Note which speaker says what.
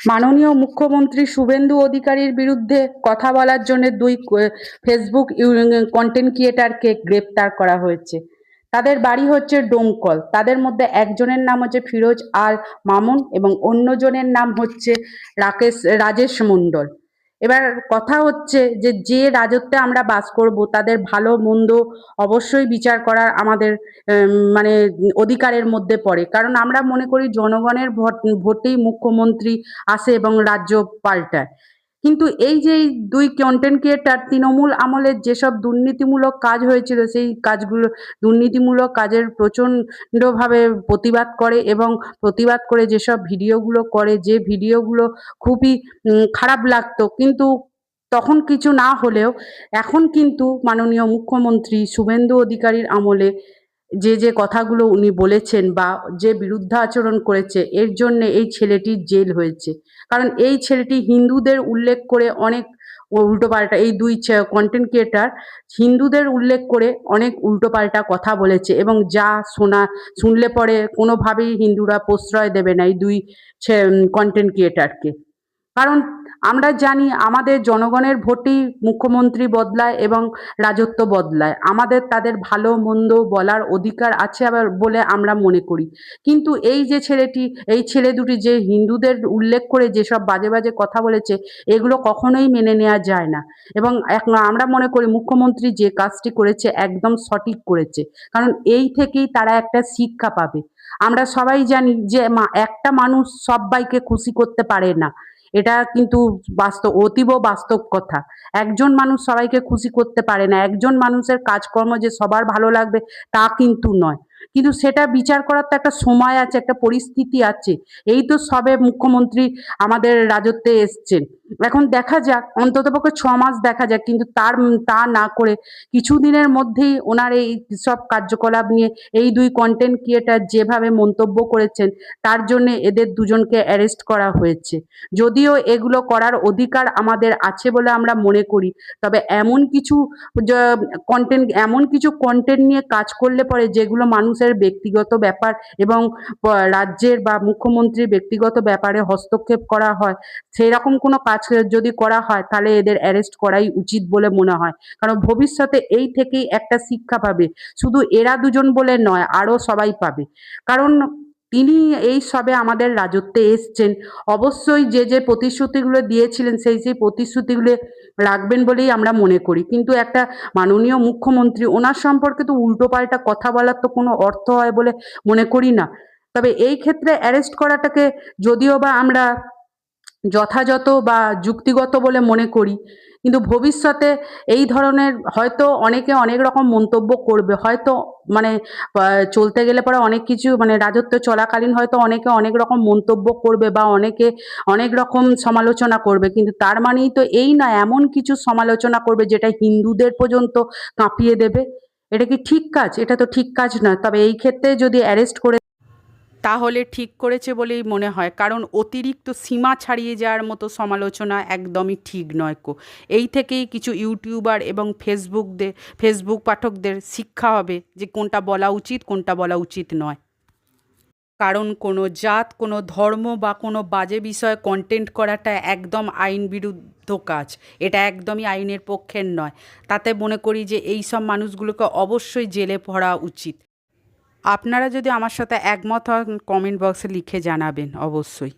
Speaker 1: মাননীয় মুখ্যমন্ত্রী শুভেন্দু অধিকারীর বিরুদ্ধে কথা বলার জন্য দুই ফেসবুক কন্টেন্ট ক্রিয়েটারকে গ্রেপ্তার করা হয়েছে। তাদের বাড়ি হচ্ছে ডোমকল। তাদের মধ্যে একজনের নাম হচ্ছে ফিরোজ আল মামুন এবং অন্যজনের নাম হচ্ছে রাজেশ মণ্ডল। এবার কথা হচ্ছে যে যে রাজত্বে আমরা বাস করব তাদের ভালো মন্দ অবশ্যই বিচার করার আমাদের মানে অধিকারের মধ্যে পড়ে, কারণ আমরা মনে করি জনগণের ভোটেই মুখ্যমন্ত্রী আসে এবং রাজ্য পাল্টায়। কিন্তু এই যে এই দুই কন্টেন্ট ক্রিয়েটার তৃণমূল আমলের যেসব দুর্নীতিমূলক কাজ হয়েছিল সেই কাজগুলো, দুর্নীতিমূলক কাজের প্রচণ্ডভাবে প্রতিবাদ করে এবং প্রতিবাদ করে যেসব ভিডিওগুলো করে, যে ভিডিওগুলো খুবই খারাপ লাগতো, কিন্তু তখন কিছু না হলেও এখন কিন্তু মাননীয় মুখ্যমন্ত্রী শুভেন্দু অধিকারীর আমলে যে যে কথাগুলো উনি বলেছেন বা যে বিরুদ্ধাচরণ করেছে এর জন্য এই ছেলেটির জেল হয়েছে। কারণ এই ছেলেটি হিন্দুদের উল্লেখ করে অনেক উল্টোপাল্টা, এই দুই কন্টেন্ট ক্রিয়েটার হিন্দুদের উল্লেখ করে অনেক উল্টোপাল্টা কথা বলেছে এবং যা শুনলে পরে কোনোভাবেই হিন্দুরা প্রশ্রয় দেবে না এই দুই কন্টেন্ট ক্রিয়েটারকে। কারণ আমরা জানি আমাদের জনগণের ভোটেই মুখ্যমন্ত্রী বদলায় এবং রাজত্ব বদলায়। আমাদের তাদের ভালো মন্দ বলার অধিকার আছে আবার বলে আমরা মনে করি। কিন্তু এই যে ছেলেটি, এই ছেলে দুটি যে হিন্দুদের উল্লেখ করে যেসব বাজে বাজে কথা বলেছে এগুলো কখনোই মেনে নেওয়া যায় না। এবং আমরা মনে করি মুখ্যমন্ত্রী যে কাজটি করেছে একদম সঠিক করেছে, কারণ এই থেকেই তারা একটা শিক্ষা পাবে। আমরা সবাই জানি যে একটা মানুষ সব্বাইকে খুশি করতে পারে না, এটা কিন্তু অতীব বাস্তব কথা। একজন মানুষ সবাইকে খুশি করতে পারে না, একজন মানুষের কাজকর্ম যে সবার ভালো লাগবে তা কিন্তু নয়। কিন্তু সেটা বিচার করার তো একটা সময় আছে, একটা পরিস্থিতি আছে। এই তো সবে মুখ্যমন্ত্রী আমাদের রাজত্বে এসছেন, এখন দেখা যাক, অন্ততপক্ষে 6 মাস দেখা যাক, কিন্তু তা না করে কিছুদিনের মধ্যেই ওনার এই সব কার্যকলাপ নিয়ে এই দুই কন্টেন্ট ক্রিয়েটার যেভাবে মন্তব্য করেছেন তার জন্য এদের দুজনকে অ্যারেস্ট করা হয়েছে। যদিও এগুলো করার অধিকার আমাদের আছে বলে আমরা মনে করি, তবে এমন কিছু কন্টেন্ট নিয়ে কাজ করলে পরে যেগুলো মানুষের ব্যক্তিগত ব্যাপার এবং রাজ্যের বা মুখ্যমন্ত্রীর ব্যক্তিগত ব্যাপারে হস্তক্ষেপ করা হয়, সেরকম কোনো কাজ যদি করা হয় তাহলে এদের অ্যারেস্ট করাই উচিত বলে মনে হয়। কারণ ভবিষ্যতে এই থেকেই একটা শিক্ষা পাবে, শুধু এরা দুজন বলে নয়, আরও সবাই পাবে। কারণ তিনি এই সবে আমাদের রাজত্বে এসছেন, অবশ্যই যে যে প্রতিশ্রুতিগুলো দিয়েছিলেন সেই প্রতিশ্রুতিগুলো রাখবেন বলেই আমরা মনে করি। কিন্তু একটা মাননীয় মুখ্যমন্ত্রী, ওনার সম্পর্কে তো উল্টোপাল্টা কথা বলার তো কোনো অর্থ হয় বলে মনে করি না। তবে এই ক্ষেত্রে অ্যারেস্ট করাটাকে যদিও বা আমরা যথাযথ বা যুক্তিগত বলে মনে করি, কিন্তু ভবিষ্যতে এই ধরনের হয়তো অনেকে অনেক রকম মন্তব্য করবে, হয়তো মানে চলতে গেলে পরে অনেক কিছু মানে রাজত্ব চলাকালীন হয়তো অনেকে অনেক রকম মন্তব্য করবে বা অনেকে অনেক রকম সমালোচনা করবে, কিন্তু তার মানেই তো এই না এমন কিছু সমালোচনা করবে যেটা হিন্দুদের পর্যন্ত কাঁপিয়ে দেবে। এটা কি ঠিক কাজ? এটা তো ঠিক কাজ নয়। তবে এই ক্ষেত্রে যদি অ্যারেস্ট করে তাহলে ঠিক করেছে বলেই মনে হয়, কারণ অতিরিক্ত সীমা ছাড়িয়ে যাওয়ার মতো সমালোচনা একদমই ঠিক নয় কো। এই থেকেই কিছু ইউটিউবার এবং ফেসবুক পাঠকদের শিক্ষা হবে যে কোনটা বলা উচিত কোনটা বলা উচিত নয়। কারণ কোনো জাত, কোনো ধর্ম বা কোনো বাজে বিষয়ে কন্টেন্ট করাটা একদম আইন বিরুদ্ধ কাজ, এটা একদমই আইনের পক্ষের নয়। তাতে মনে করি যে এই সব মানুষগুলোকে অবশ্যই জেলে পড়া উচিত। আপনারা যদি আমার সাথে একমত হন কমেন্ট বক্সে লিখে জানাবেন অবশ্যই।